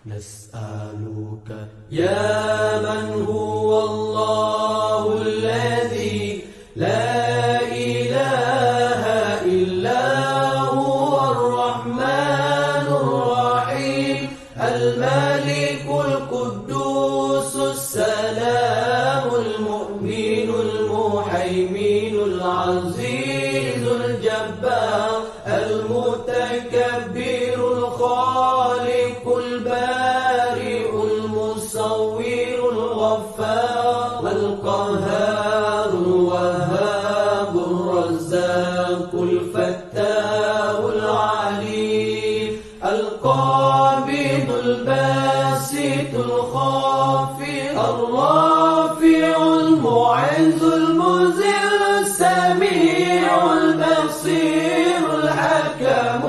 نسألك يا من هو الله الذي لا إله إلا هو الرحمن الرحيم الملك القدوس السلام المؤمن المهيمن العزيز الجبار المتكبر الخالق البارئ المصور الغفار القهار الوهاب الرزاق الفتاح العليم القابض الباسط الخافض الرافع المعز المذل السميع البصير الحكم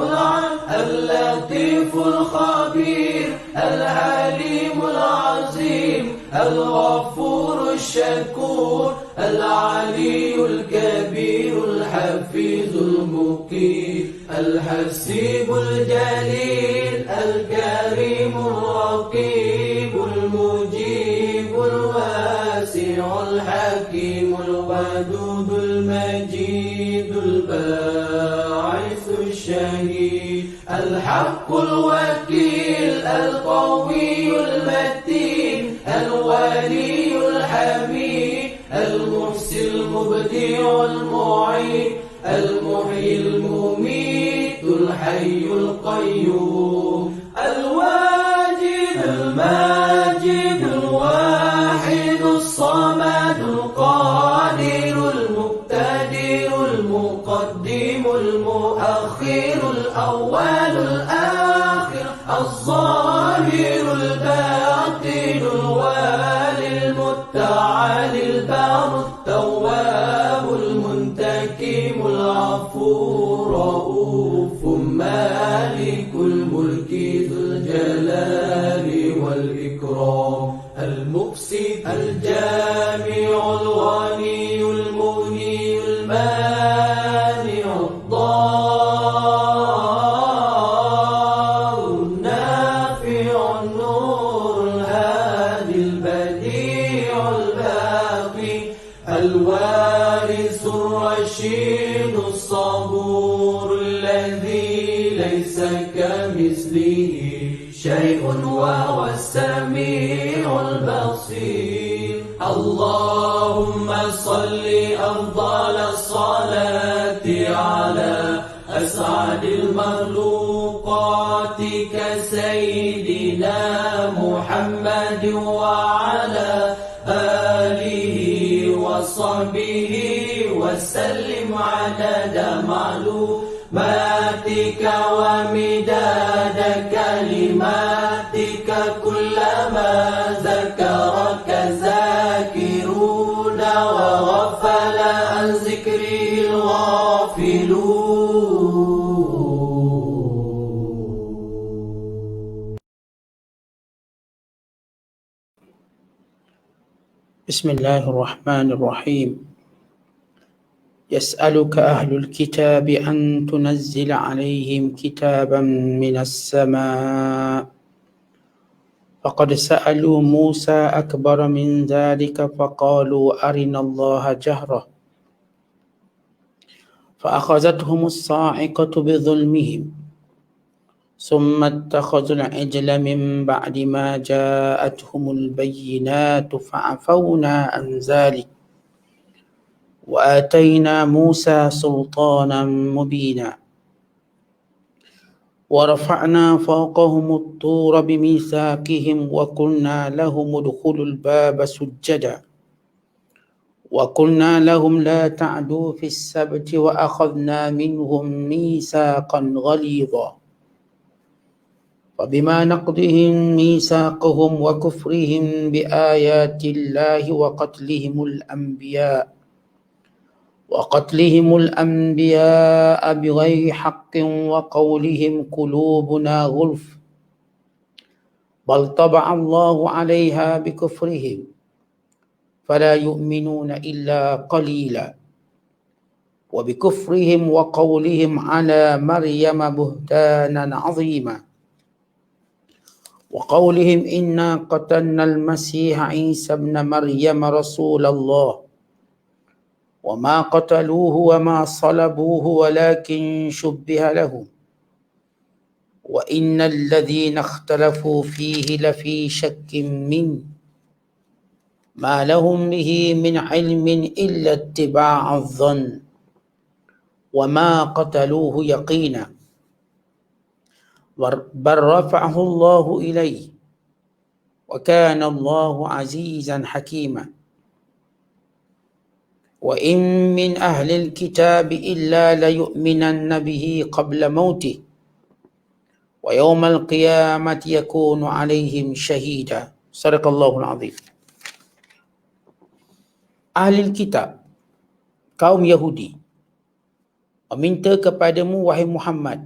اللطيف الخبير العليم العظيم الغفور الشكور العلي الكبير الحفيظ المقيت الحسيب الجليل الكريم الرقيب المجيب الواسع الحكيم الودود المجيد الباعث الشهيد الحق الوكيل القوي المتين الولي الحميد المحسن المبدع المعيد المحيي المميت الحي القيوم الواجد الماجد الواحد الصمد القادر المقتدر المقدم المؤخر الأول الآخر الظاهر الباطن الوالي المتعالي البر التواب المنتقم العفو رؤوف مالك الملك ذو الجلال والإكرام المقسط الجامع الغني المغني المانع الضار النافع النور الهادي البديع الباقي الوارث الرشيد الصبور الذي ليس كمثله شيء وهو السميع البصير اللهم صل أفضل الصلاة على أسعد المخلوقات كسيدنا محمد وعلى آله وصحبه وسلم عدد معلوماتك ومداد كلماتك كلما ذكرك ذاكرون وغفل عن ذكره الغافلون. بسم الله الرحمن الرحيم. يسألك أهل الكتاب أن تنزل عليهم كتابا من السماء فقد سألوا موسى أكبر من ذلك فقالوا أرنا الله جهرة فأخذتهم الصاعقة بظلمهم ثم اتخذوا العجل من بعد ما جاءتهم البينات فعفونا عن ذلك وآتينا موسى سلطانا مبينا ورفعنا فوقهم الطور بميثاقهم وقلنا لهم ادخلوا الباب سجدا وقلنا لهم لا تعدوا في السبت وأخذنا منهم ميثاقا غليظا وبما نقضهم ميثاقهم وكفرهم بآيات الله وقتلهم الأنبياء بغير حق وقولهم قلوبنا غلف بل طبع الله عليها بكفرهم فلا يؤمنون إلا قليلا وبكفرهم وقولهم على مريم بهتانا عظيما وقولهم إنا قتلنا المسيح عيسى ابن مريم رسول الله وما قتلوه وما صلبوه ولكن شبه لهم وإن الذين اختلفوا فيه لفي شك منه ما لهم به من علم إلا اتباع الظن وما قتلوه يقينا بل رفعه الله إليه وكان الله عزيزا حكيما وإن من أهل الكتاب إلا ليؤمنن به قبل موته ويوم القيامة يكون عليهم شهيدا. صدق الله العظيم. Ahli kitab, kaum Yahudi, meminta kepadamu wahai Muhammad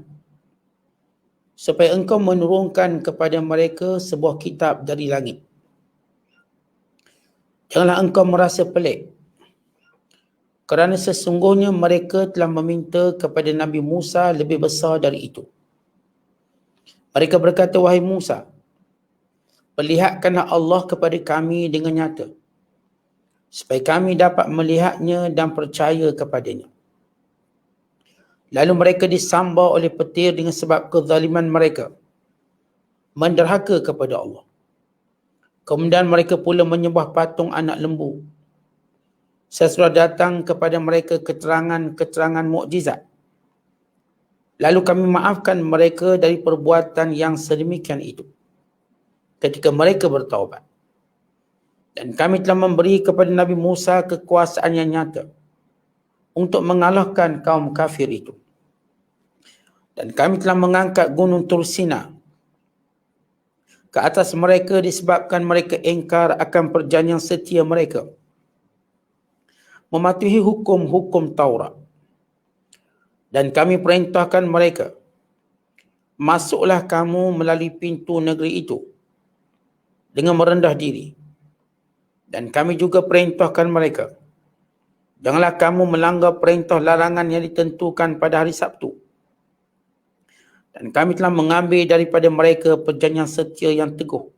supaya engkau menurunkan kepada mereka sebuah kitab dari langit. Janganlah engkau merasa pelik, kerana sesungguhnya mereka telah meminta kepada Nabi Musa lebih besar dari itu. Mereka berkata, wahai Musa, perlihatkanlah Allah kepada kami dengan nyata, supaya kami dapat melihatnya dan percaya kepadanya. Lalu mereka disambar oleh petir dengan sebab kezaliman mereka, menderhaka kepada Allah. Kemudian mereka pula menyembah patung anak lembu. Sesudah datang kepada mereka keterangan-keterangan mukjizat, lalu kami maafkan mereka dari perbuatan yang sedemikian itu ketika mereka bertaubat. Dan kami telah memberi kepada Nabi Musa kekuasaan yang nyata untuk mengalahkan kaum kafir itu. Dan kami telah mengangkat gunung Tursina ke atas mereka disebabkan mereka ingkar akan perjanjian setia mereka, mematuhi hukum-hukum Taurat. Dan kami perintahkan mereka, masuklah kamu melalui pintu negeri itu dengan merendah diri. Dan kami juga perintahkan mereka, janganlah kamu melanggar perintah larangan yang ditentukan pada hari Sabtu. Dan kami telah mengambil daripada mereka perjanjian setia yang teguh,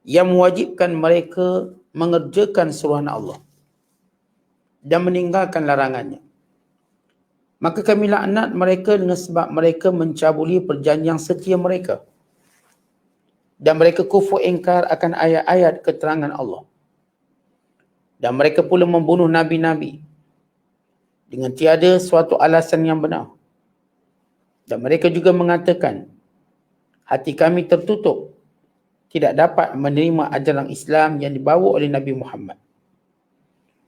yang mewajibkan mereka mengerjakan suruhan Allah dan meninggalkan larangannya. Maka kami laknat mereka dengan sebab mereka mencabuli perjanjian setia mereka. Dan mereka kufur ingkar akan ayat-ayat keterangan Allah. Dan mereka pula membunuh nabi-nabi dengan tiada suatu alasan yang benar. Dan mereka juga mengatakan, hati kami tertutup, tidak dapat menerima ajaran Islam yang dibawa oleh Nabi Muhammad.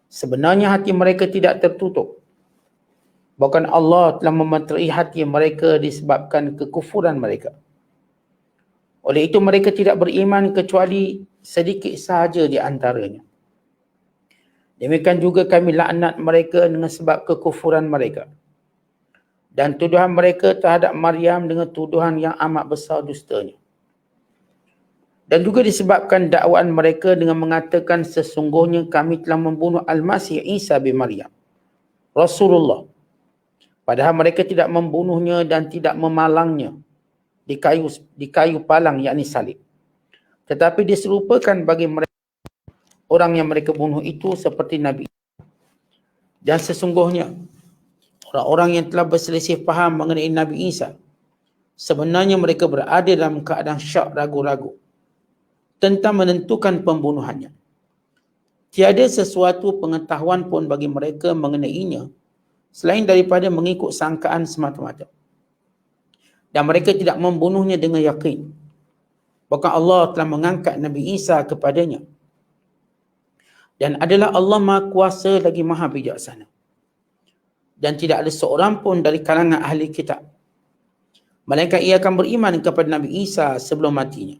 Sebenarnya hati mereka tidak tertutup. Bahkan Allah telah memeterai hati mereka disebabkan kekufuran mereka. Oleh itu mereka tidak beriman kecuali sedikit sahaja di antaranya. Demikian juga kami laknat mereka dengan sebab kekufuran mereka. Dan tuduhan mereka terhadap Maryam dengan tuduhan yang amat besar dustanya. Dan juga disebabkan dakwaan mereka dengan mengatakan sesungguhnya kami telah membunuh Al-Masih Isa bin Maryam, Rasulullah. Padahal mereka tidak membunuhnya dan tidak memalangnya di kayu palang, yakni salib. Tetapi diserupakan bagi mereka orang yang mereka bunuh itu seperti Nabi. Dan sesungguhnya orang-orang yang telah berselisih faham mengenai Nabi Isa, sebenarnya mereka berada dalam keadaan syak ragu-ragu tentang menentukan pembunuhannya. Tiada sesuatu pengetahuan pun bagi mereka mengenainya selain daripada mengikut sangkaan semata-mata. Dan mereka tidak membunuhnya dengan yakin. Bahkan Allah telah mengangkat Nabi Isa kepadanya. Dan adalah Allah Maha Kuasa lagi Maha Bijaksana. Dan tidak ada seorang pun dari kalangan ahli kitab, melainkan ia akan beriman kepada Nabi Isa sebelum matinya.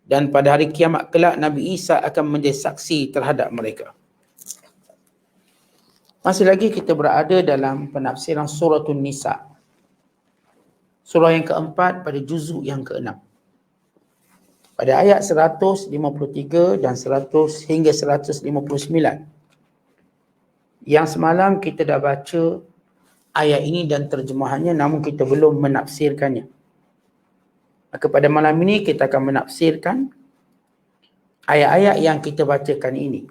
Dan pada hari kiamat kelak Nabi Isa akan menjadi saksi terhadap mereka. Masih lagi kita berada dalam penafsiran Suratul Nisa, surah yang keempat pada juzuk yang keenam. Pada ayat 153 dan 100 hingga 159. Yang semalam kita dah baca ayat ini dan terjemahannya, namun kita belum menafsirkannya. Maka pada malam ini kita akan menafsirkan ayat-ayat yang kita bacakan ini.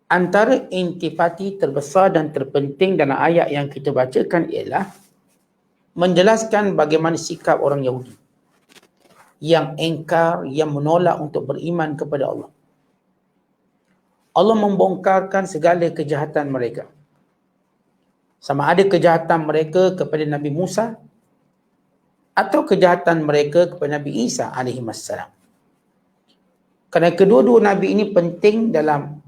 Antara intipati terbesar dan terpenting dalam ayat yang kita bacakan ialah menjelaskan bagaimana sikap orang Yahudi yang engkar, yang menolak untuk beriman kepada Allah. Allah membongkarkan segala kejahatan mereka. Sama ada kejahatan mereka kepada Nabi Musa atau kejahatan mereka kepada Nabi Isa alaihi wassalam. Kerana kedua-dua Nabi ini penting dalam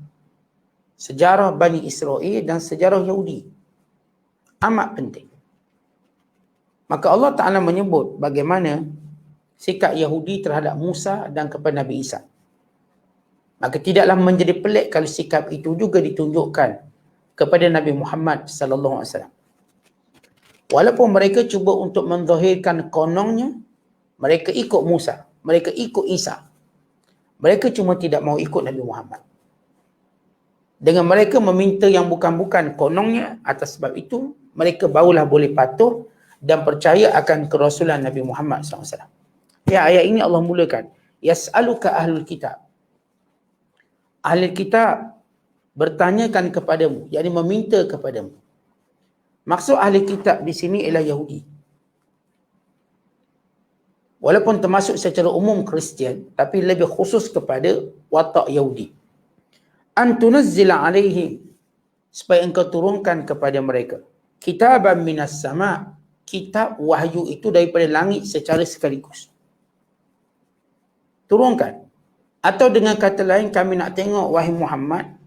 sejarah Bani Israel dan sejarah Yahudi. Amat penting. Maka Allah Ta'ala menyebut bagaimana sikap Yahudi terhadap Musa dan kepada Nabi Isa. Maka tidaklah menjadi pelik kalau sikap itu juga ditunjukkan kepada Nabi Muhammad sallallahu alaihi wasallam. Walaupun mereka cuba untuk menzahirkan kononnya mereka ikut Musa, mereka ikut Isa. Mereka cuma tidak mau ikut Nabi Muhammad. Dengan mereka meminta yang bukan-bukan kononnya, atas sebab itu mereka barulah boleh patuh dan percaya akan kerasulan Nabi Muhammad SAW. Ya, ayat ini Allah mulakan. Yas'aluka ahlul kitab. Ahlul kitab bertanyakan kepadamu, yakni meminta kepadamu. Maksud ahli kitab di sini ialah Yahudi. Walaupun termasuk secara umum Kristian, tapi lebih khusus kepada watak Yahudi. An tunazzila alaihim, supaya engkau turunkan kepada mereka kitaban minas sama', kitab wahyu itu daripada langit secara sekaligus. Turunkan. Atau dengan kata lain, kami nak tengok wahai Muhammad,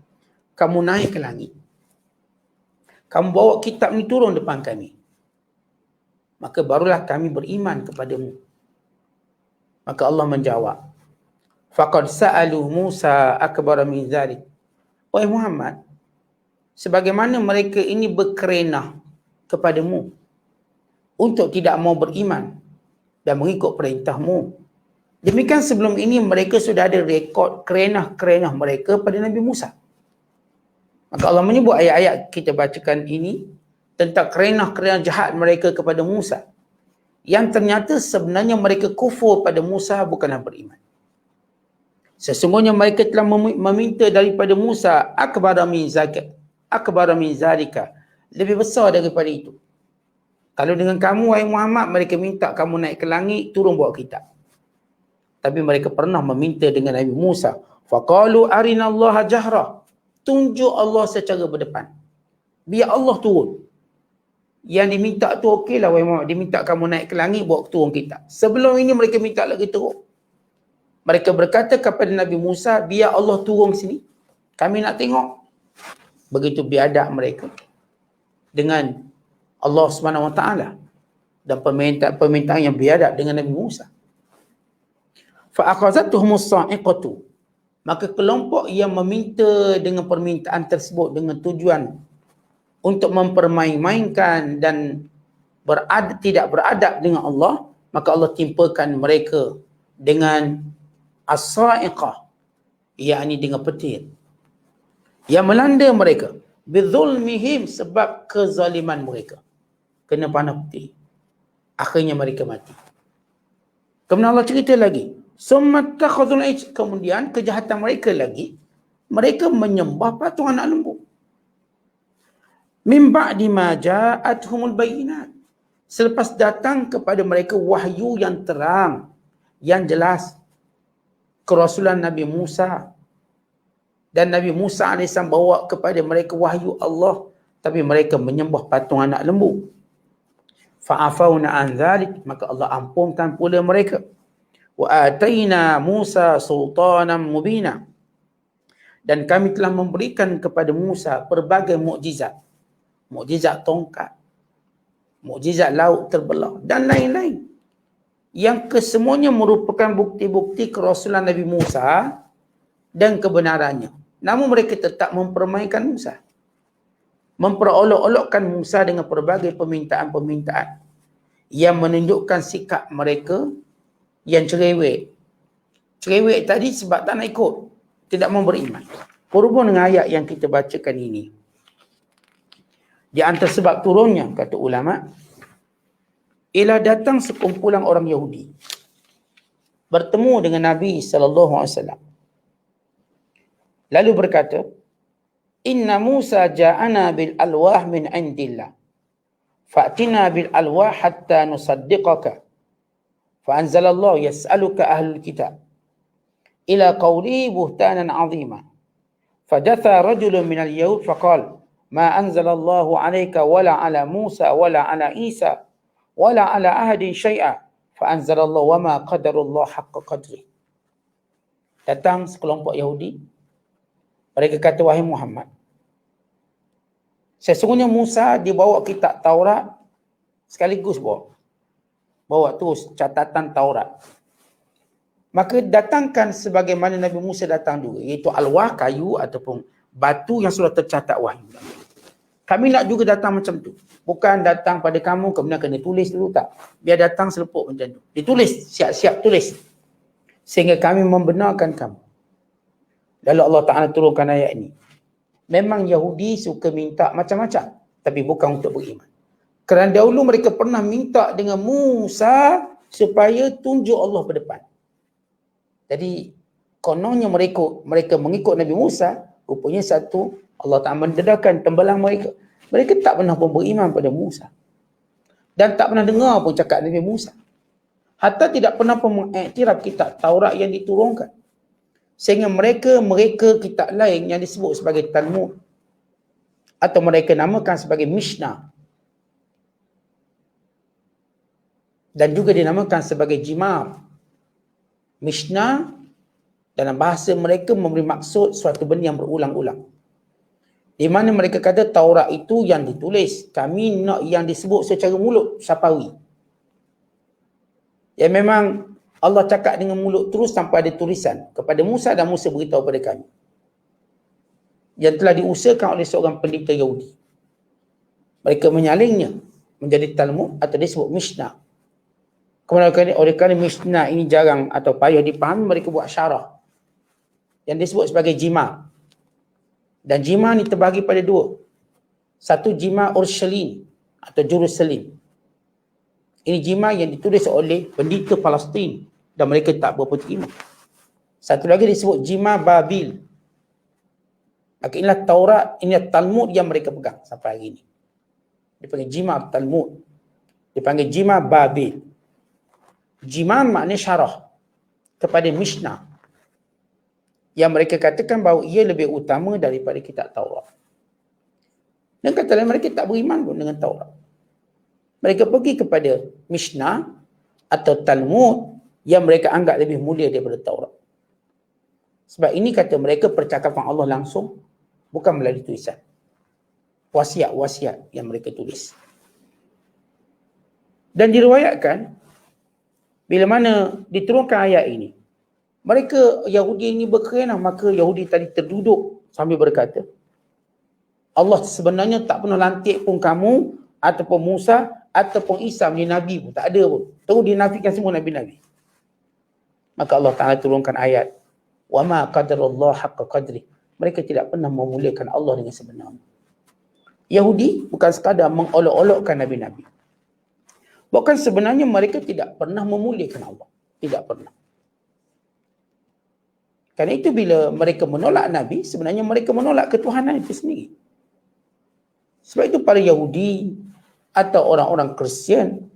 kamu naik ke langit. Kamu bawa kitab ni turun depan kami. Maka barulah kami beriman kepadamu. Maka Allah menjawab, faqad sa'alu Musa akbar min dzalik. Wahai Muhammad, sebagaimana mereka ini berkerenah kepadamu untuk tidak mau beriman dan mengikut perintahmu, demikian sebelum ini mereka sudah ada rekod kerenah-kerenah mereka pada Nabi Musa. Maka Allah menyebut ayat-ayat kita bacakan ini tentang kerenah-kerenah jahat mereka kepada Musa, yang ternyata sebenarnya mereka kufur pada Musa, bukanlah beriman. Sesungguhnya mereka telah meminta daripada Musa akbar min zalika, lebih besar daripada itu. Kalau dengan kamu wahai Muhammad, mereka minta kamu naik ke langit, turun bawa kitab. Tapi mereka pernah meminta dengan Nabi Musa, faqalu arinallaha jahra, tunjuk Allah secara berdepan, biar Allah turun. Yang diminta tu okeylah wahai Muhammad, diminta kamu naik ke langit, bawa turun kitab. Sebelum ini mereka minta lagi teruk. Mereka berkata kepada Nabi Musa, biar Allah turun sini, kami nak tengok. Begitu biadab mereka dengan Allah SWT dan permintaan yang biadab dengan Nabi Musa. Fa akhazatuhumus sa'iqatu, maka kelompok yang meminta dengan permintaan tersebut dengan tujuan untuk mempermain-mainkan dan tidak beradab dengan Allah, maka Allah timpakan mereka dengan as-sa'iqah, yakni dengan petir yang melanda mereka, bizulmihim, sebab kezaliman mereka, kena panah petir, akhirnya mereka mati. Kemudian Allah cerita lagi, summattakhadhul ijl, kemudian kejahatan mereka lagi, mereka menyembah patung anak lembu. Min ba'di ma ja'atuhumul bayyinat, selepas datang kepada mereka wahyu yang terang, yang jelas, kerasulan Nabi Musa, dan Nabi Musa AS bawa kepada mereka wahyu Allah, tapi mereka menyembah patung anak lembu. Fa'afawna an dzalik, maka Allah ampunkan pula mereka. Wa ataina Musa sultanan mubina, dan kami telah memberikan kepada Musa pelbagai mukjizat. Mukjizat tongkat, mukjizat laut terbelah dan lain-lain, yang kesemuanya merupakan bukti-bukti kerasulan Nabi Musa dan kebenarannya. Namun mereka tetap mempermainkan Musa, memperolok-olokkan Musa dengan pelbagai permintaan-permintaan yang menunjukkan sikap mereka yang cerewet. Cerewet tadi sebab tak nak ikut, tidak mau beriman. Berhubung dengan ayat yang kita bacakan ini, di antara sebab turunnya, kata ulama, Ialah datang sekumpulan orang Yahudi bertemu dengan Nabi SAW. Lalu berkata, Inna Musa ja'ana bil alwah min indillah. Fa'tina bil alwah hatta nusaddiqaka. Fa'anzalallahu yas'aluka ahlul kitab. Ila qawli buhtanan azima. Fadatha rajulun minal yahud faqal, Ma anzalallahu alayka wala ala Musa wala ala Isa wala ala ahadin syai'a. Fa'anzalallahu wa ma qadarullah haqqa qadri. Datang sekelompok Yahudi. Mereka kata, wahai Muhammad, sesungguhnya Musa dibawa kitab Taurat sekaligus bawa terus catatan Taurat. Maka datangkan sebagaimana Nabi Musa datang juga, iaitu alwah, kayu ataupun batu yang sudah tercatat wahyu. Kami nak juga datang macam tu. Bukan datang pada kamu kemudian kena tulis dulu, tak. Biar datang selepuk macam tu. Ditulis, siap-siap tulis. Sehingga kami membenarkan kamu. Lalu Allah Ta'ala turunkan ayat ini. Memang Yahudi suka minta macam-macam, tapi bukan untuk beriman. Kerana dahulu mereka pernah minta dengan Musa supaya tunjuk Allah berdepan. Jadi kononnya mereka mengikut Nabi Musa, rupanya satu, Allah Ta'ala mendedahkan tembalang mereka. Mereka tak pernah pun beriman pada Musa. Dan tak pernah dengar pun cakap Nabi Musa. Hatta tidak pernah pun mengiktiraf kitab Taurat yang diturunkan. Sehingga mereka kitab lain yang disebut sebagai Talmud. Atau mereka namakan sebagai Mishnah. Dan juga dinamakan sebagai Jimar. Mishnah dalam bahasa mereka memberi maksud suatu benda yang berulang-ulang. Di mana mereka kata Taurat itu yang ditulis. Kami nak yang disebut secara mulut, syafawi. Ya memang Allah cakap dengan mulut terus tanpa ada tulisan kepada Musa, dan Musa beritahu kepada kami. Yang telah diusahakan oleh seorang pendeta Yahudi. Mereka menyalingnya menjadi Talmud atau disebut Mishnah. Kemudian oleh kerana Mishnah ini jarang atau payah dipahami, mereka buat syarah yang disebut sebagai Jima. Dan Jima ni terbahagi pada dua. Satu Jima Urshalim atau Jerusalem. Ini Jima yang ditulis oleh pendeta Palestin dan mereka tak berapa terima. Satu lagi disebut Jima Babil. Maka inilah Taurat, inilah Talmud yang mereka pegang sampai hari ini. Dipanggil Jima Talmud. Dipanggil Jima Babil. Jima maknanya syarah kepada Mishnah. Yang mereka katakan bahawa ia lebih utama daripada kitab Taurat. Dan kata lain, mereka tak beriman pun dengan Taurat. Mereka pergi kepada Mishnah atau Talmud yang mereka anggap lebih mulia daripada Taurat. Sebab ini kata mereka percakapan Allah langsung, bukan melalui tulisan. Wasiat-wasiat yang mereka tulis. Dan diriwayatkan, bila mana diturunkan ayat ini, mereka Yahudi ini berkerenah, maka Yahudi tadi terduduk sambil berkata, Allah sebenarnya tak pernah lantik pun kamu, ataupun Musa, ataupun Isa menjadi Nabi pun. Tak ada pun. Terus dinafikan semua Nabi-Nabi. Maka Allah Ta'ala turunkan ayat, Wa ma qadarullah haqqa qadri. Mereka tidak pernah memuliakan Allah dengan sebenarnya. Yahudi bukan sekadar mengolok-olokkan Nabi-Nabi. Bahkan sebenarnya mereka tidak pernah memuliakan Allah. Tidak pernah. Kerana itu bila mereka menolak Nabi, sebenarnya mereka menolak ketuhanan itu sendiri. Sebab itu para Yahudi atau orang-orang Kristian,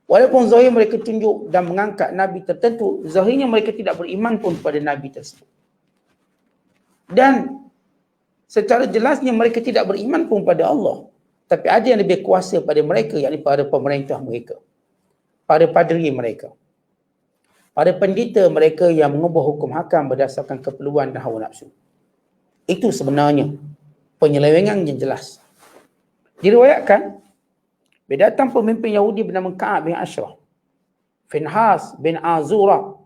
walaupun zahir mereka tunjuk dan mengangkat Nabi tertentu, zahirnya mereka tidak beriman pun pada Nabi tersebut. Dan secara jelasnya mereka tidak beriman pun pada Allah. Tapi ada yang lebih kuasa pada mereka, yakni pada pemerintah mereka, pada padri mereka, pada pendeta mereka yang mengubah hukum hakam berdasarkan keperluan dan hawa nafsu. Itu sebenarnya penyelewengan yang jelas. Diriwayatkan, bila datang pemimpin Yahudi bernama Ka'ab bin Ashraf, Finhas bin Azura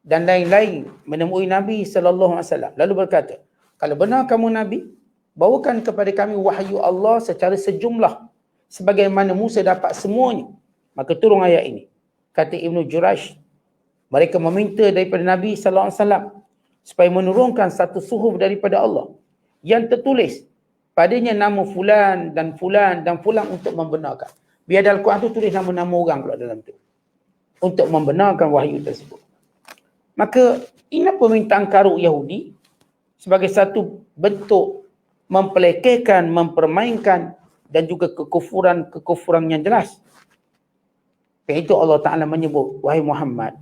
dan lain-lain menemui Nabi SAW. Lalu berkata, kalau benar kamu Nabi, bawakan kepada kami wahyu Allah secara sejumlah sebagaimana Musa dapat semuanya. Maka turun ayat ini. Kata Ibnu Jurayj, mereka meminta daripada Nabi SAW supaya menurunkan satu suhuf daripada Allah yang tertulis padanya nama fulan dan fulan dan fulan untuk membenarkan. Biar dalam Quran tu tulis nama-nama orang pula dalam tu. Untuk membenarkan wahyu tersebut. Maka ini permintaan karuk Yahudi sebagai satu bentuk mempelekehkan, mempermainkan dan juga kekufuran yang jelas. Itu Allah Ta'ala menyebut, wahai Muhammad,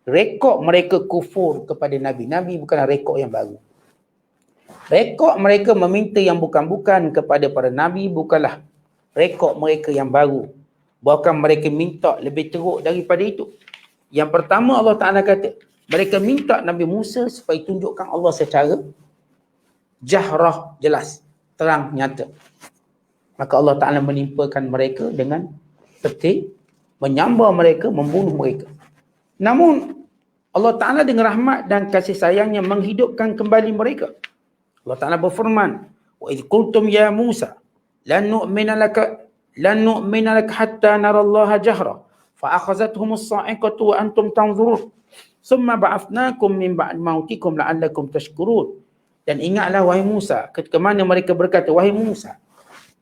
rekod mereka kufur kepada Nabi. Nabi bukanlah rekod yang baru. Rekod mereka meminta yang bukan-bukan kepada para Nabi bukanlah rekod mereka yang baru. Bahkan mereka minta lebih teruk daripada itu. Yang pertama Allah Ta'ala kata, mereka minta Nabi Musa supaya tunjukkan Allah secara jahrah, jelas, terang, nyata. Maka Allah Ta'ala menimpakan mereka dengan peti, menyambar mereka, membunuh mereka. Namun Allah Ta'ala dengan rahmat dan kasih sayangnya menghidupkan kembali mereka. Allah Ta'ala berfirman, wa idh qultum ya Musa lan nu'mina laka hatta narallaha jahra fa akhazathumus sa'iqatu wa antum tanzurun summa ba'athnakum min ba'd mautikum la'allakum tashkurun. Dan ingatlah wahai Musa, ketika mana mereka berkata, wahai Musa,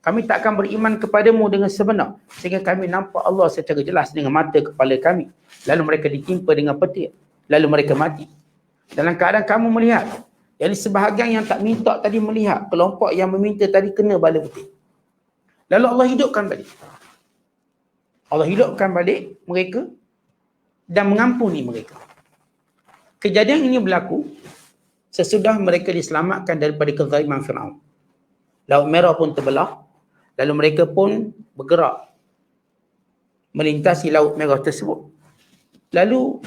kami tak akan beriman kepadamu dengan sebenar sehingga kami nampak Allah secara jelas dengan mata kepala kami. Lalu mereka ditimpa dengan petir, lalu mereka mati. Dalam keadaan kamu melihat. Jadi sebahagian yang tak minta tadi melihat, kelompok yang meminta tadi kena bala petir. Lalu Allah hidupkan balik. Allah hidupkan balik mereka dan mengampuni mereka. Kejadian ini berlaku sesudah mereka diselamatkan daripada kezaliman Firaun. Laut Merah pun terbelah, lalu mereka pun bergerak melintasi Laut Merah tersebut. Lalu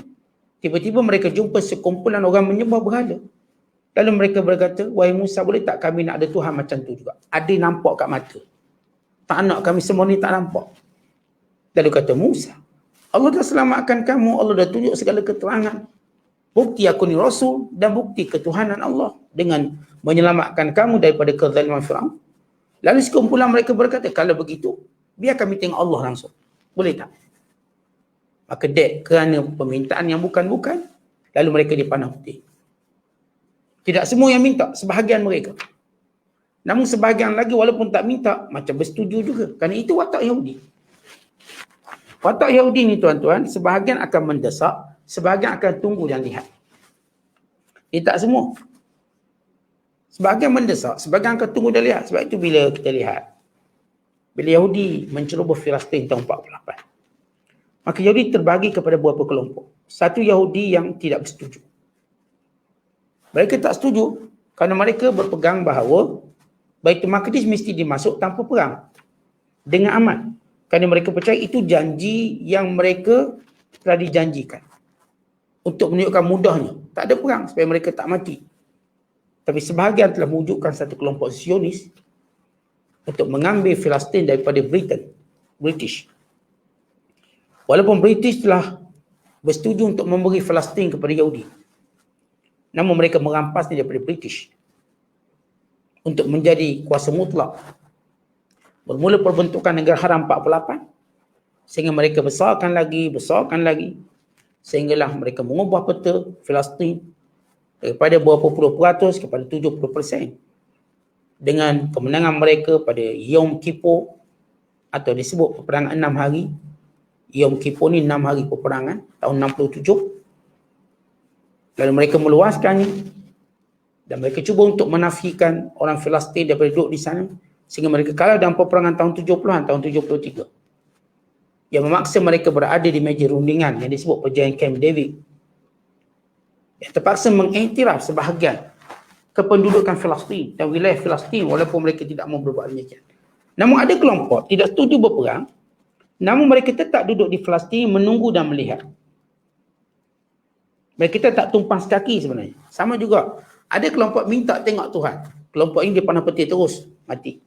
tiba-tiba mereka jumpa sekumpulan orang menyembah berhala. Lalu mereka berkata, wahai Musa, boleh tak kami nak ada Tuhan macam tu juga? Ada nampak kat mata. Tak nak kami semua ni tak nampak. Lalu kata Musa, Allah dah selamatkan kamu, Allah dah tunjuk segala keterangan. Bukti aku ni Rasul dan bukti ketuhanan Allah dengan menyelamatkan kamu daripada kezaliman Firaun. Lalu sekumpulan mereka berkata, kalau begitu, biar kami tengok Allah langsung. Boleh tak? Maka kerana permintaan yang bukan-bukan, lalu mereka dipanah putih. Tidak semua yang minta, sebahagian mereka. Namun sebahagian lagi walaupun tak minta, macam bersetuju juga. Kerana itu watak Yahudi. Watak Yahudi ni tuan-tuan, sebahagian akan mendesak, sebahagian akan tunggu dan lihat. Ini tak semua. Sebahagian mendesak, sebahagian akan tunggu dan lihat. Sebab itu bila kita lihat, bila Yahudi menceroboh Filistin tahun 48, maka Yahudi terbagi kepada beberapa kelompok. Satu Yahudi yang tidak bersetuju. Mereka tak setuju kerana mereka berpegang bahawa Baitul Maqdis mesti dimasuk tanpa perang, dengan aman. Kerana mereka percaya itu janji yang mereka telah dijanjikan. Untuk menunjukkan mudahnya, tak ada perang supaya mereka tak mati. Tapi sebahagian telah mewujudkan satu kelompok Zionis untuk mengambil Filistin daripada British. Walaupun British telah bersetuju untuk memberi Filistin kepada Yahudi, namun mereka merampasnya daripada British untuk menjadi kuasa mutlak. Bermula perbentukan negara haram 48 sehingga mereka besarkan lagi, sehinggalah mereka mengubah peta Filistin daripada berapa puluh peratus kepada 70% dengan kemenangan mereka pada Yom Kippur atau disebut peperangan 6 hari. Yom Kippur ni 6 hari peperangan tahun 67. Lalu mereka meluaskannya dan mereka cuba untuk menafikan orang Filistin daripada duduk di sana sehingga mereka kalah dalam peperangan tahun 70-an, tahun 73. Yang memaksa mereka berada di meja rundingan yang disebut perjanjian Camp David. Yang terpaksa mengiktiraf sebahagian kependudukan Filistin dan wilayah Filistin walaupun mereka tidak mau berbuat demikian. Namun ada kelompok tidak setuju berperang, namun mereka tetap duduk di Filistin menunggu dan melihat. Mereka tak tumpang sekaki sebenarnya. Sama juga. Ada kelompok minta tengok Tuhan. Kelompok ini dia panah peti terus. Mati.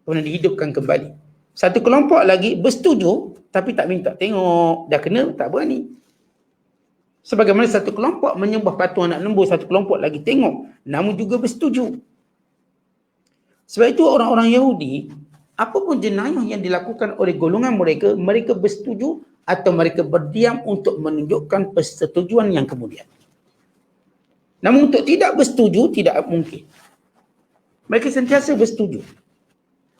Kemudian dihidupkan kembali. Satu kelompok lagi bersetuju tapi tak minta tengok. Dah kena tak berani. Sebagaimana satu kelompok menyembah patung anak lembu. Satu kelompok lagi tengok. Namun juga bersetuju. Sebab itu orang-orang Yahudi, apapun jenayah yang dilakukan oleh golongan mereka, mereka bersetuju atau mereka berdiam untuk menunjukkan persetujuan yang kemudian. Namun untuk tidak bersetuju, tidak mungkin. Mereka sentiasa bersetuju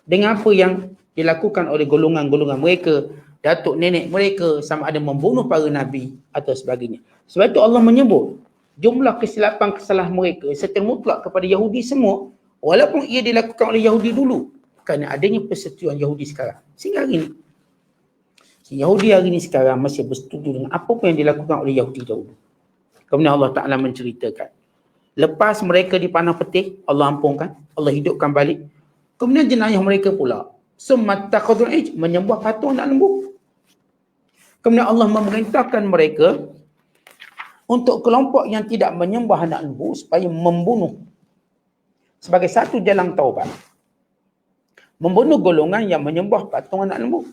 dengan apa yang dilakukan oleh golongan-golongan mereka, datuk nenek mereka, sama ada membunuh para nabi atau sebagainya. Sebab itu Allah menyebut jumlah kesalahan mereka secara mutlak kepada Yahudi semua, walaupun ia dilakukan oleh Yahudi dulu, kerana adanya persetujuan Yahudi sekarang. Sehingga hari ini, Yahudi hari ini sekarang masih bersetuju dengan apa pun yang dilakukan oleh Yahudi dahulu. Kemudian Allah Ta'ala menceritakan, lepas mereka dipanah petih, Allah ampunkan, Allah hidupkan balik. Kemudian jenayah mereka pula, summattakhadul ij, menyembah patung anak lembu. Kemudian Allah memerintahkan mereka untuk kelompok yang tidak menyembah anak lembu supaya membunuh sebagai satu jalan taubat. Membunuh golongan yang menyembah patung anak lembu.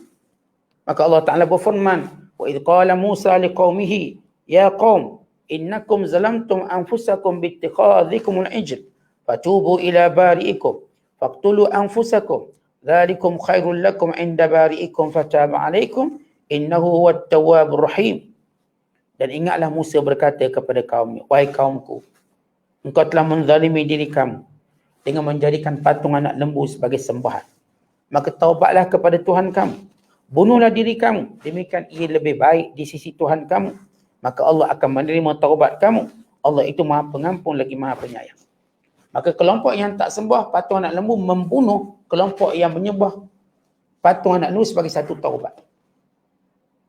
Maka Allah Ta'ala berfirman, wa idh qala Musa liqaumihi ya qaum innakum zalamtum anfusakum bittikhadhikumul ijl fatubu ila bari'ikum faqtulu anfusakum dzalikum khairul lakum 'inda bari'ikum fataba 'alaikum innahu huwat tawwabur rahim. Dan ingatlah Musa berkata kepada kaumnya, wahai kaumku, engkau telah menzalimi diri kamu dengan menjadikan patung anak lembu sebagai sembahan. Maka taubatlah kepada Tuhan kamu. Bunuhlah diri kamu. Demikian ia lebih baik di sisi Tuhan kamu. Maka Allah akan menerima taubat kamu. Allah itu Maha Pengampun lagi Maha Penyayang. Maka kelompok yang tak sembah patung anak lembu membunuh kelompok yang menyembah patung anak lembu sebagai satu taubat.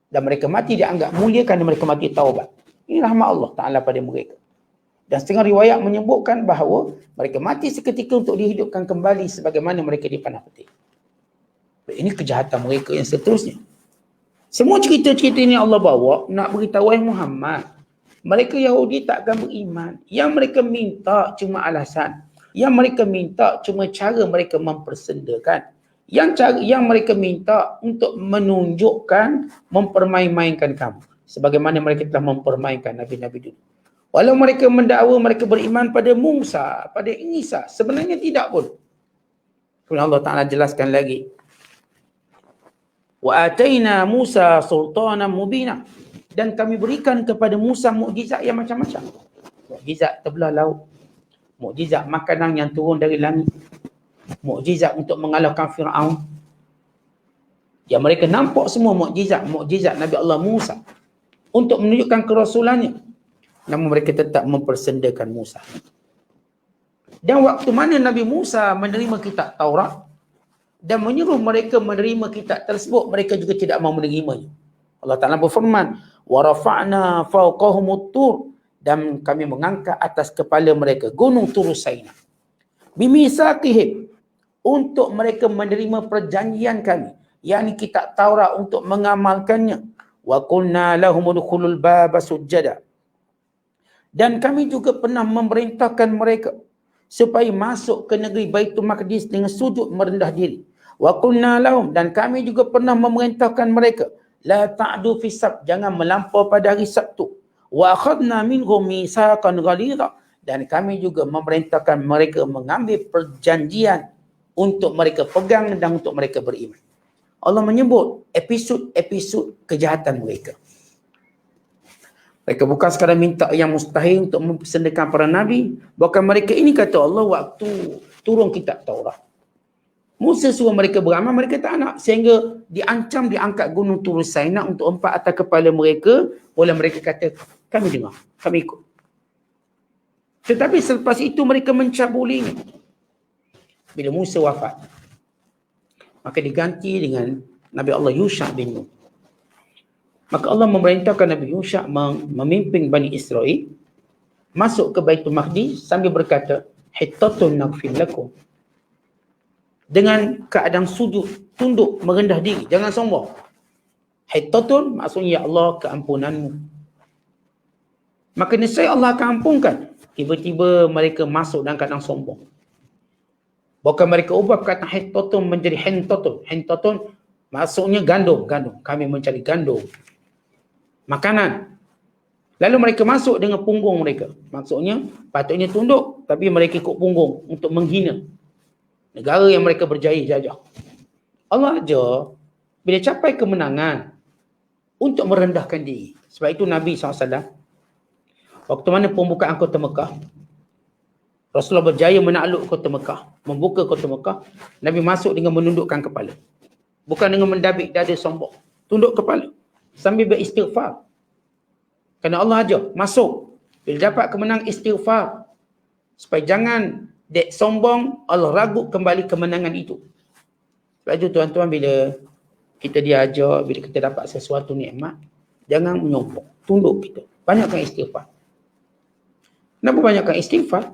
Dan mereka mati dianggap mulia kerana mereka mati taubat. Ini rahmat Allah Ta'ala pada mereka. Dan setengah riwayat menyebutkan bahawa mereka mati seketika untuk dihidupkan kembali sebagaimana mereka dipanah petih. Ini kejahatan mereka yang seterusnya. Semua cerita-cerita ini Allah bawa nak beritahu wahai Muhammad, mereka Yahudi takkan beriman. Yang mereka minta cuma alasan. Yang mereka minta cuma cara mereka mempersendakan. Yang mereka minta untuk menunjukkan, mempermain-mainkan kamu. Sebagaimana mereka telah mempermainkan Nabi-Nabi dulu. Walau mereka mendakwa mereka beriman pada Musa, pada Isa, sebenarnya tidak pun. Kemudian Allah Ta'ala jelaskan lagi. Wa ataina Musa sultanan mubina. Dan kami berikan kepada Musa mukjizat yang macam-macam. Mukjizat terbelah laut. Mukjizat makanan yang turun dari langit. Mukjizat untuk mengalahkan Fir'aun. Yang mereka nampak semua mukjizat Nabi Allah Musa untuk menunjukkan kerasulannya. Namun mereka tetap mempersendakan Musa. Dan waktu mana Nabi Musa menerima kitab Taurat dan menyuruh mereka menerima kitab tersebut, mereka juga tidak mahu menerimanya. Allah Ta'ala berfirman, wa rafa'na fawqahumut tur, dan kami mengangkat atas kepala mereka gunung Tur Saina. Bimisaqihim, untuk mereka menerima perjanjian kami, yakni kitab Taurat, untuk mengamalkannya. Wa qulna lahum udkhulul baba sujada. Dan kami juga pernah memerintahkan mereka supaya masuk ke negeri Baitul Maqdis dengan sujud merendah diri. Wa qulna lahum, dan kami juga pernah memerintahkan mereka, la ta'du fi sabt, jangan melampau pada hari Sabtu. Wa akhadna minhum mitsaqan ghalidha, dan kami juga memerintahkan mereka mengambil perjanjian untuk mereka pegang dan untuk mereka beriman. Allah menyebut episod-episod kejahatan mereka. Mereka bukan sekadar minta yang mustahil untuk mempersendakan para nabi. Bahkan mereka ini, kata Allah, waktu turun kitab Taurat, Musa suruh mereka beramal, mereka tak nak. Sehingga diancam diangkat gunung Tur Saina untuk empat atas kepala mereka. Oleh mereka kata, kami dengar, kami ikut. Tetapi selepas itu mereka mencabulinya. Bila Musa wafat, maka diganti dengan Nabi Allah Yusha bin Nun. Maka Allah memerintahkan Nabi Yusha memimpin Bani Israel masuk ke Baitul Maqdis sambil berkata, hittatun naghfir lakum, dengan keadaan sujud, tunduk, merendah diri, jangan sombong. Hittatun maksudnya, ya Allah, keampunanmu. Maka niscaya Allah akan ampunkan. Tiba-tiba mereka masuk dalam keadaan sombong. Bahkan mereka ubah kata hittatun menjadi hintatun. Hintatun maksudnya gandum. Kami mencari gandum, makanan. Lalu mereka masuk dengan punggung mereka. Maksudnya patutnya tunduk, tapi mereka ikut punggung untuk menghina negara yang mereka berjaya jajah. Allah ajar bila capai kemenangan untuk merendahkan diri. Sebab itu Nabi SAW, waktu mana pembukaan kota Mekah, Rasulullah berjaya menakluk kota Mekah, membuka kota Mekah, Nabi masuk dengan menundukkan kepala. Bukan dengan mendabik dada sombong. Tunduk kepala. Sambil beristighfar. Kerana Allah ajar, masuk. Bila dapat kemenangan istighfar. Supaya jangan dek sombong, Allah ragut kembali kemenangan itu. Sebab itu tuan-tuan, bila kita diajar, bila kita dapat sesuatu nikmat, jangan menyombong. Tunduk kita. Banyakkan istighfar. Kenapa banyakkan istighfar?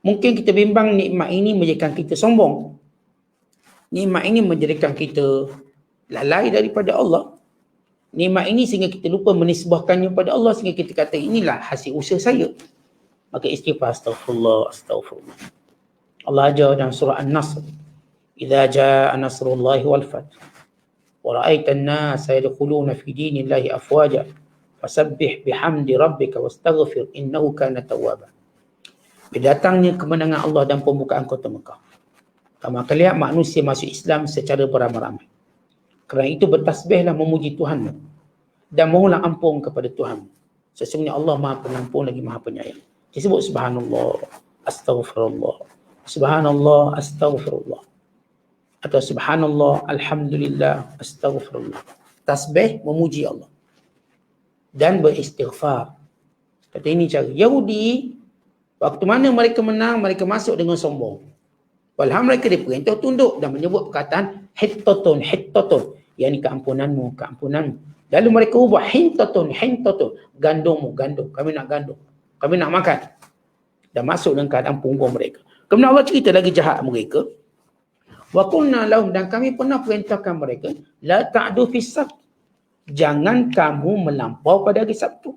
Mungkin kita bimbang nikmat ini menjadikan kita sombong. Nikmat ini menjadikan kita lalai daripada Allah. Nikmat ini sehingga kita lupa menisbahkannya pada Allah, sehingga kita kata inilah hasil usaha saya. Maka istighfar, astaghfirullah, astaghfirullah. Allah ajar dalam surah An-Nasr, "Idza jaa nasrullahi wal fath wa ra'aita an-nasa yadkhuluna fi dinillahi afwaja fasabbih bihamdi rabbika wastaghfir innahu kana tawwaba." Bila datangnya kemenangan Allah dan pembukaan kota Mekah, kamu akan lihat manusia masuk Islam secara beramai-ramai. Kerana itu bertasbihlah memuji Tuhanmu dan mohonlah ampun kepada Tuhanmu. Sesungguhnya Allah Maha Pengampun lagi Maha Penyayang. Disebut subhanallah, astaghfirullah, subhanallah, astaghfirullah, atau subhanallah, alhamdulillah, astaghfirullah. Tasbih memuji Allah dan beristighfar. Kata ini cara. Yahudi, waktu mana mereka menang, mereka masuk dengan sombong. Walham mereka diperintah tunduk dan menyebut perkataan hittatun, hittatun. Yang ini keampunanmu, keampunanmu. Lalu mereka ubah hintatun, hintatun. Gandummu, gandum. Kami nak gandum. Kami nak makan. Dan masuk dengan keadaan punggung mereka. Kemudian Allah cerita lagi jahat mereka. Wa qulna lahum, dan kami pernah perintahkan mereka, la ta'du fis sabt. Jangan kamu melampau pada hari Sabtu.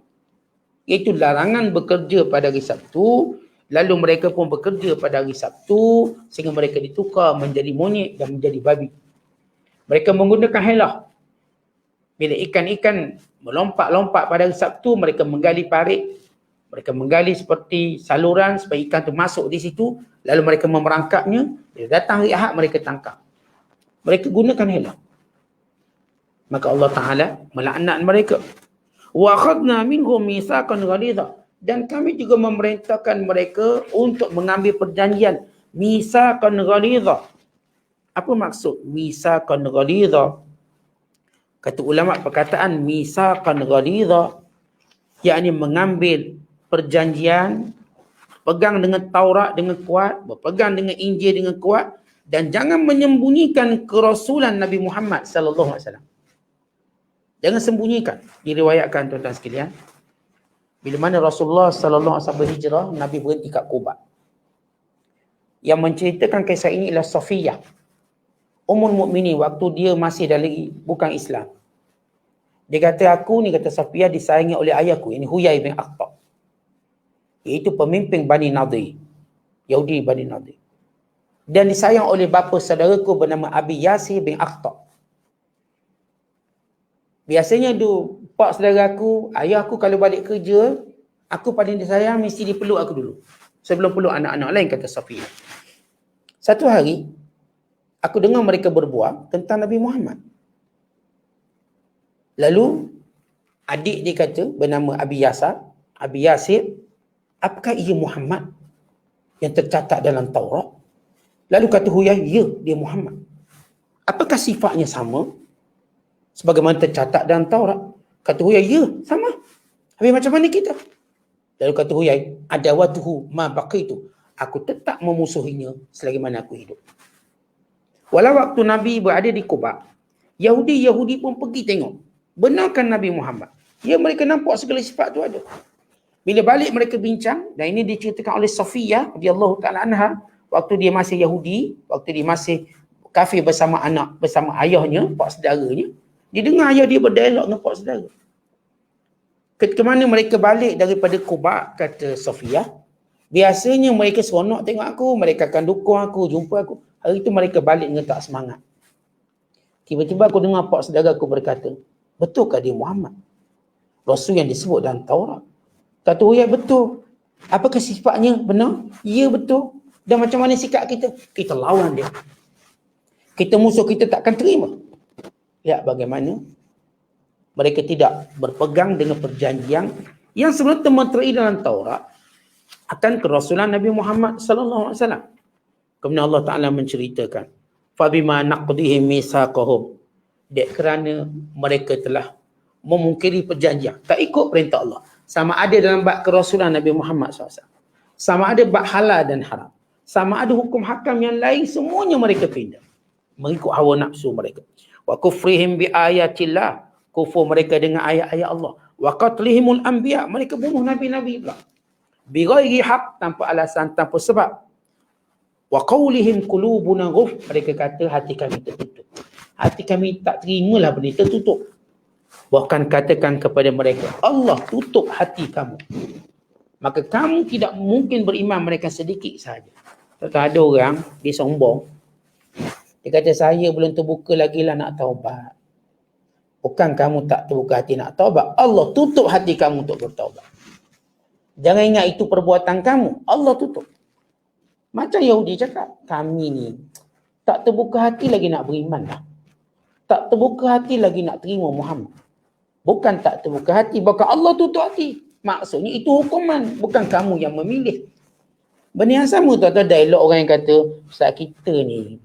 Iaitu larangan bekerja pada hari Sabtu. Lalu mereka pun bekerja pada hari Sabtu sehingga mereka ditukar menjadi monyet dan menjadi babi. Mereka menggunakan helah. Bila ikan-ikan melompat-lompat pada hari Sabtu, mereka menggali parit. Mereka menggali seperti saluran supaya ikan tu masuk di situ. Lalu mereka memerangkapnya. Bila datang hari Ahad, mereka tangkap. Mereka gunakan helah. Maka Allah Ta'ala melaknat mereka. Wa akhadna minhum mitsaqan ghalidha. Dan kami juga memerintahkan mereka untuk mengambil perjanjian mitsaqan ghalidha. Apa maksud mitsaqan ghalidha? Kata ulama perkataan mitsaqan ghalidha, yakni mengambil perjanjian, pegang dengan Taurat dengan kuat, berpegang dengan Injil dengan kuat, dan jangan menyembunyikan kerasulan Nabi Muhammad sallallahu alaihi wasallam. Jangan sembunyikan. Diriwayatkan tuan-tuan sekalian, bila mana Rasulullah sallallahu alaihi wasallam berhijrah, Nabi berhenti kat Quba. Yang menceritakan kisah ini ialah Safiyah, Ummul Mukminin, waktu dia masih lagi bukan Islam. Dia kata, aku ni, kata Safiyah, disayangi oleh ayahku, ini Huyai bin Akhtab, iaitu pemimpin Bani Nadir, Yahudi Bani Nadir. Dan disayang oleh bapa saudaraku bernama Abi Yasir bin Akhtab. Biasanya pak saudara aku, ayah aku kalau balik kerja, aku paling disayang mesti dipeluk aku dulu. Sebelum peluk anak-anak lain, kata Safiyah. Satu hari, aku dengar mereka berbual tentang Nabi Muhammad. Lalu, adik dia kata, bernama Abi Yasir, apakah ia Muhammad yang tercatat dalam Taurat? Lalu kata Huyai, ya, dia Muhammad. Apakah sifatnya sama sebagaimana tercatat dalam Taurat? Kata Huyai, ya, sama. Habis macam mana kita? Lalu kata Huyai, adawatuhu ma baqitu. Aku tetap memusuhinya selagi mana aku hidup. Walau waktu Nabi berada di Quba, Yahudi pun pergi tengok. Benarkan Nabi Muhammad. Ya, mereka nampak segala sifat tu ada. Bila balik mereka bincang, dan ini diceritakan oleh Safiyah radhiyallahu ta'ala anha, waktu dia masih Yahudi, waktu dia masih kafir bersama ayahnya, pak saudaranya, dia dengar ayah dia berdialog dengan pak saudara. Ketika mana mereka balik daripada Quba, kata Safiyah, biasanya mereka seronok tengok aku, mereka akan dukung aku, jumpa aku. Hari itu mereka balik dengan tak semangat. Tiba-tiba aku dengar pak saudara aku berkata, betulkah dia Muhammad, Rasul yang disebut dalam Taurat? Kata Huyai, betul. Apakah sifatnya benar? Ya, betul. Dan macam mana sikap kita? Kita lawan dia. Kita musuh kita takkan terima. Lihat bagaimana mereka tidak berpegang dengan perjanjian yang sebenarnya tertera dalam Taurat akan kerasulan Nabi Muhammad sallallahu alaihi wasallam. Kemudian Allah Taala menceritakan, fa bima naqdihim mitsaqahum, Dek kerana mereka telah memungkiri perjanjian, tak ikut perintah Allah. Sama ada dalam bab kerasulan Nabi Muhammad SAW. Sama ada bab halal dan haram. Sama ada hukum hakam yang lain, semuanya mereka pindah. Mengikut hawa nafsu mereka. Wa kufrihim bi ayatillah. Kufur mereka dengan ayat-ayat Allah. Wa qatlihimul anbiya. Mereka bunuh nabi-nabi pula. Bi ghairi haq, tanpa alasan, tanpa sebab. Wa qawlihim qulubuna ghuf. Mereka kata hati kami tertutup. Hati kami tak terimalah benda tertutup. Bahkan katakan kepada mereka, Allah tutup hati kamu. Maka kamu tidak mungkin beriman mereka sedikit sahaja. Tak ada orang, dia sombong. Dia kata, saya belum terbuka lagi lah nak taubat. Bukan kamu tak terbuka hati nak taubat. Allah tutup hati kamu untuk bertaubat. Jangan ingat itu perbuatan kamu. Allah tutup. Macam Yahudi cakap, kami ni tak terbuka hati lagi nak beriman lah. Tak terbuka hati lagi nak terima Muhammad. Bukan tak terbuka hati, bahkan Allah tutup hati. Maksudnya itu hukuman, bukan kamu yang memilih. Benda yang sama tuan-tuan, dialog orang yang kata, Ustaz kita ni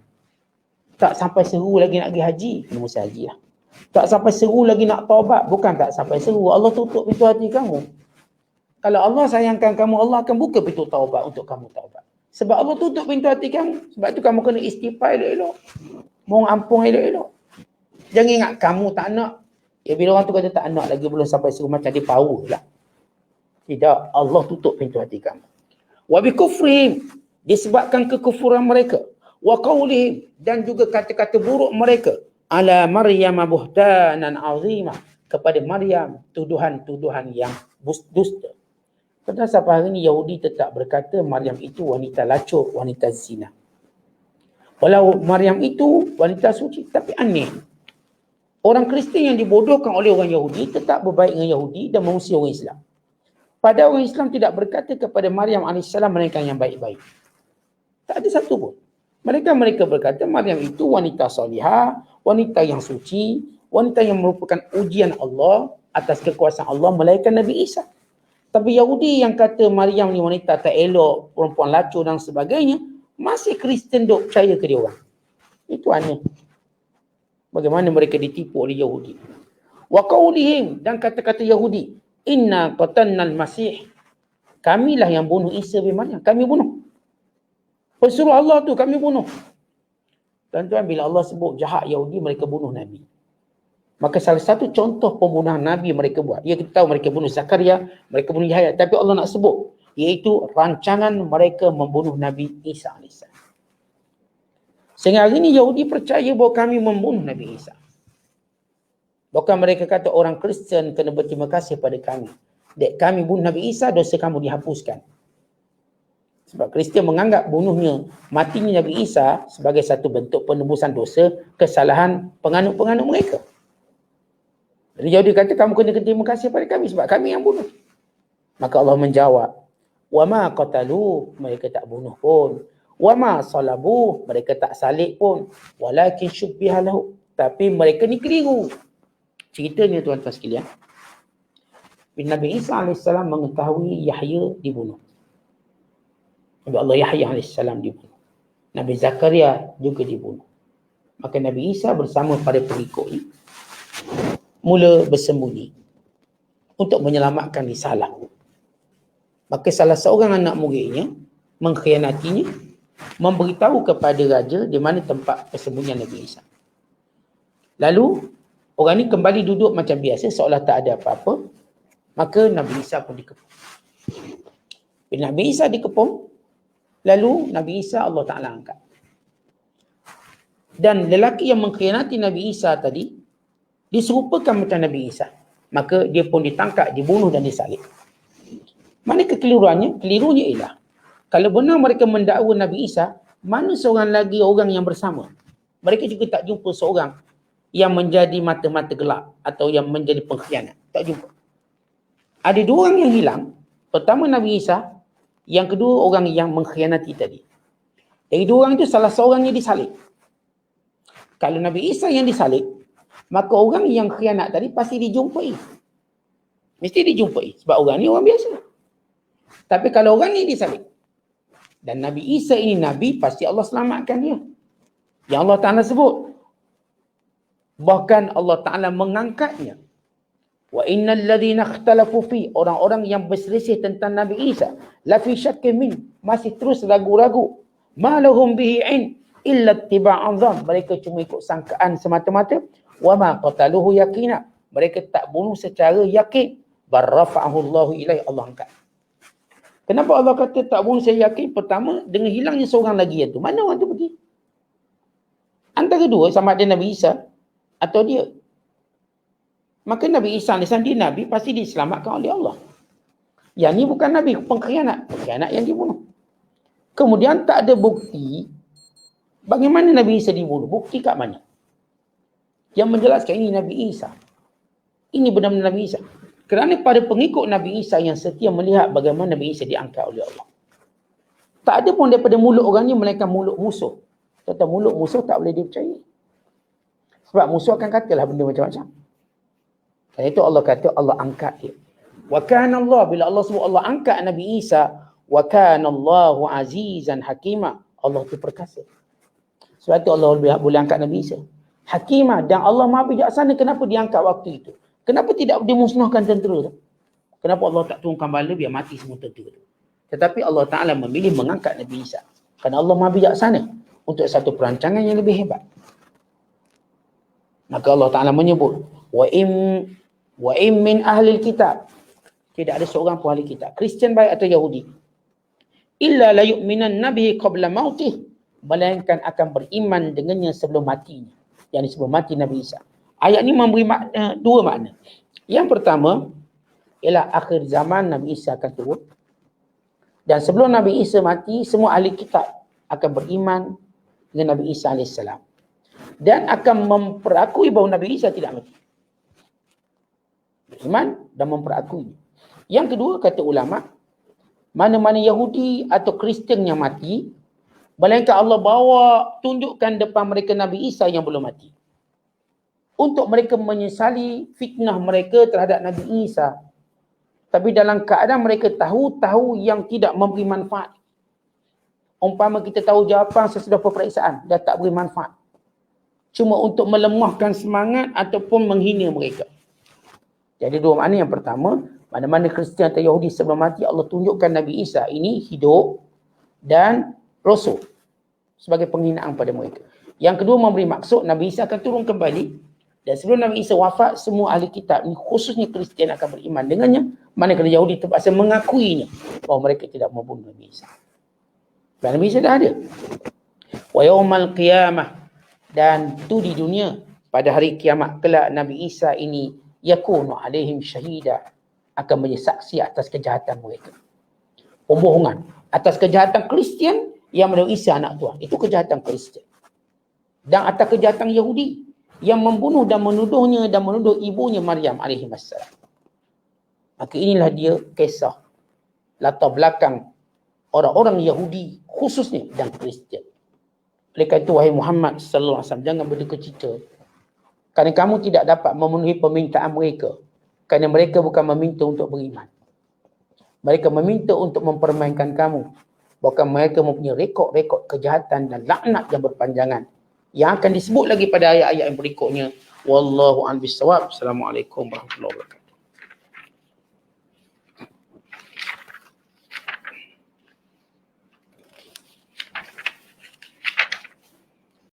tak sampai seru lagi nak pergi haji. Mesti haji lah. Tak sampai seru lagi nak taubat. Bukan tak sampai seru, Allah tutup pintu hati kamu. Kalau Allah sayangkan kamu, Allah akan buka pintu taubat untuk kamu taubat. Sebab Allah tutup pintu hati kamu. Sebab tu kamu kena istighfar elok-elok. Mohon ampun elok-elok. Jangan ingat kamu tak nak. Ya, bila orang tu kata tak nak lagi, belum sampai seru, macam dia power lah. Tidak, Allah tutup pintu hati kamu. Wa bi kufrihim, disebabkan kekufuran mereka. Wa qawlihim, dan juga kata-kata buruk mereka. Ala Maryam buhtanan azimah, kepada Maryam tuduhan-tuduhan yang dusta. Pada sampai hari ini Yahudi tetap berkata Maryam itu wanita lacur, wanita zina. Walau Maryam itu wanita suci, tapi aneh. Orang Kristian yang dibodohkan oleh orang Yahudi tetap berbaik dengan Yahudi dan mengusir orang Islam. Padahal orang Islam tidak berkata kepada Maryam AS mereka yang baik-baik. Tak ada satu pun. Mereka berkata Maryam itu wanita salihah, wanita yang suci, wanita yang merupakan ujian Allah atas kekuasaan Allah melahirkan Nabi Isa. Tapi Yahudi yang kata Maryam ni wanita tak elok, perempuan lacur dan sebagainya, masih Kristian duk percaya ke dia orang. Itu aneh. Bagaimana mereka ditipu oleh Yahudi. Wa qawlihim, dan kata-kata Yahudi, inna qatalnal masih, kamilah yang bunuh Isa bin Maryam, kami bunuh. Pesuruh Allah tu kami bunuh. Tuan-tuan, bila Allah sebut jahat Yahudi, mereka bunuh Nabi. Maka salah satu contoh pembunuhan Nabi mereka buat. Ya, kita tahu mereka bunuh Zakaria, mereka bunuh Yahya, tapi Allah nak sebut, iaitu rancangan mereka membunuh Nabi Isa AS. Sehingga hari ini Yahudi percaya bahawa kami membunuh Nabi Isa. Bahkan mereka kata orang Kristian kena berterima kasih pada kami. Dek kami bunuh Nabi Isa, dosa kamu dihapuskan. Sebab Kristian menganggap bunuhnya, matinya Nabi Isa sebagai satu bentuk penebusan dosa, kesalahan penganut-penganut mereka. Jadi Yahudi kata kamu kena berterima kasih pada kami sebab kami yang bunuh. Maka Allah menjawab, wa ma qatalu, mereka tak bunuh pun. Wa ma salabu, mereka tak salib pun. Walakin syubbiha lahu, tapi mereka ni keliru. Ceritanya tuan-tuan sekalian, bila Nabi Isa AS mengetahui Yahya dibunuh. Nabi Allah Yahya AS dibunuh. Nabi Zakaria juga dibunuh. Maka Nabi Isa bersama para pengikutnya mula bersembunyi untuk menyelamatkan risalah. Maka salah seorang anak muridnya mengkhianatinya, memberitahu kepada raja di mana tempat persembunyian Nabi Isa. Lalu orang ni kembali duduk macam biasa seolah tak ada apa-apa. Maka Nabi Isa pun dikepung. Bila Nabi Isa dikepung, lalu Nabi Isa Allah Ta'ala angkat. Dan lelaki yang mengkhianati Nabi Isa tadi diserupakan macam Nabi Isa. Maka dia pun ditangkap, dibunuh dan disalib. Mana kekeliruannya? Kelirunya ialah, kalau benar mereka mendakwa Nabi Isa, mana seorang lagi orang yang bersama? Mereka juga tak jumpa seorang yang menjadi mata-mata gelap atau yang menjadi pengkhianat. Tak jumpa. Ada dua orang yang hilang. Pertama Nabi Isa, yang kedua orang yang mengkhianati tadi. Dari dua orang itu salah seorangnya disalib. Kalau Nabi Isa yang disalib, maka orang yang khianat tadi pasti dijumpai. Mesti dijumpai. Sebab orang ni orang biasa. Tapi kalau orang ni disalib, dan Nabi Isa ini Nabi, pasti Allah selamatkan dia. Yang Allah Ta'ala sebut, Bahkan Allah Ta'ala mengangkatnya. Wa innal ladhina ikhtalafu fi, orang-orang yang berselisih tentang Nabi Isa, la fi syakkin min, masih terus ragu-ragu. Ma lahum bihi in illa ittiba'an dhann, mereka cuma ikut sangkaan semata-mata. Wa ma qataluhu yakina, mereka tak bunuh secara yakin. Bar rafa'ahu Allahu ilaihi, Allah angkat. Kenapa Allah kata tak bunuh saya yakin? Pertama, dengan hilangnya seorang lagi itu, mana orang tu pergi? Antara dua, sama ada Nabi Isa atau dia. Maka Nabi Isa AS dia Nabi, pasti diselamatkan oleh Allah. Yang ni bukan Nabi, pengkhianat yang dibunuh. Kemudian tak ada bukti bagaimana Nabi Isa dibunuh. Bukti kat mana? Yang menjelaskan ini Nabi Isa. Ini benar-benar Nabi Isa. Kerana pada pengikut Nabi Isa yang setia melihat bagaimana Nabi Isa diangkat oleh Allah. Tak ada pun daripada mulut orang ni melainkan mulut musuh. Kata mulut musuh tak boleh dipercayai. Sebab musuh akan katalah benda macam-macam. Dan itu Allah kata Allah angkat dia. Wa kana Allah, bila Allah sebut Allah angkat Nabi Isa, wa kana Allahu azizan hakima. Allah tu perkasa. Sebab itu Allah boleh angkat Nabi Isa. Hakimah, dan Allah Maha bijaksana. Kenapa diangkat waktu itu? Kenapa tidak dimusnahkan tentera tu? Kenapa Allah tak turunkan bala biar mati semua tentera tu? Tetapi Allah Ta'ala memilih mengangkat Nabi Isa. Kerana Allah Maha bijaksana untuk satu perancangan yang lebih hebat. Maka Allah Ta'ala menyebut, wa im min ahlil kitab, tidak ada seorang pun ahli kitab, Kristian baik atau Yahudi, illa la yu'minan nabihi qabla mautih, melainkan akan beriman dengannya sebelum matinya. Yang sebelum mati Nabi Isa. Ayat ni memberi makna, dua makna. Yang pertama ialah akhir zaman Nabi Isa akan turun. Dan sebelum Nabi Isa mati, semua ahli kitab akan beriman dengan Nabi Isa AS. Dan akan memperakui bahawa Nabi Isa tidak mati. Beriman dan memperakui. Yang kedua, kata ulama, mana-mana Yahudi atau Kristian yang mati, melainkan Allah bawa, tunjukkan depan mereka Nabi Isa yang belum mati. Untuk mereka menyesali fitnah mereka terhadap Nabi Isa. Tapi dalam keadaan mereka tahu yang tidak memberi manfaat. Umpama kita tahu jawapan sesudah peperiksaan, dah tak beri manfaat. Cuma untuk melemahkan semangat ataupun menghina mereka. Jadi dua makna. Yang pertama, mana-mana Kristian atau Yahudi sebelum mati, Allah tunjukkan Nabi Isa ini hidup dan Rasul sebagai penghinaan pada mereka. Yang kedua, memberi maksud Nabi Isa akan turun kembali. Dan sebelum Nabi Isa wafat, semua ahli kitab ni, khususnya Kristian, akan beriman dengannya. Manakala Yahudi terpaksa mengakuinya bahawa mereka tidak membunuh Nabi Isa. Dan Nabi Isa dah ada. Wa yaumal qiyamah, dan tu di dunia, pada hari kiamat kelak Nabi Isa ini yakunu alaihim syahida, akan menjadi saksi atas kejahatan mereka. Pembohongan atas kejahatan Kristian yang Nabi Isa anak Tuhan. Itu kejahatan Kristian. Dan atas kejahatan Yahudi yang membunuh dan menuduhnya dan menuduh ibunya Maryam alaihissalam. Maka inilah dia kisah latar belakang orang-orang Yahudi khususnya dan Kristian. Oleh kerana itu, wahai Muhammad sallallahu alaihi wasallam, jangan berduka cita kerana kamu tidak dapat memenuhi permintaan mereka, kerana mereka bukan meminta untuk beriman. Mereka meminta untuk mempermainkan kamu. Bahkan mereka mempunyai rekod-rekod kejahatan dan laknat yang berpanjangan, yang akan disebut lagi pada ayat-ayat yang berikutnya. Wallahu a'lam bishawab. Assalamualaikum warahmatullahi wabarakatuh.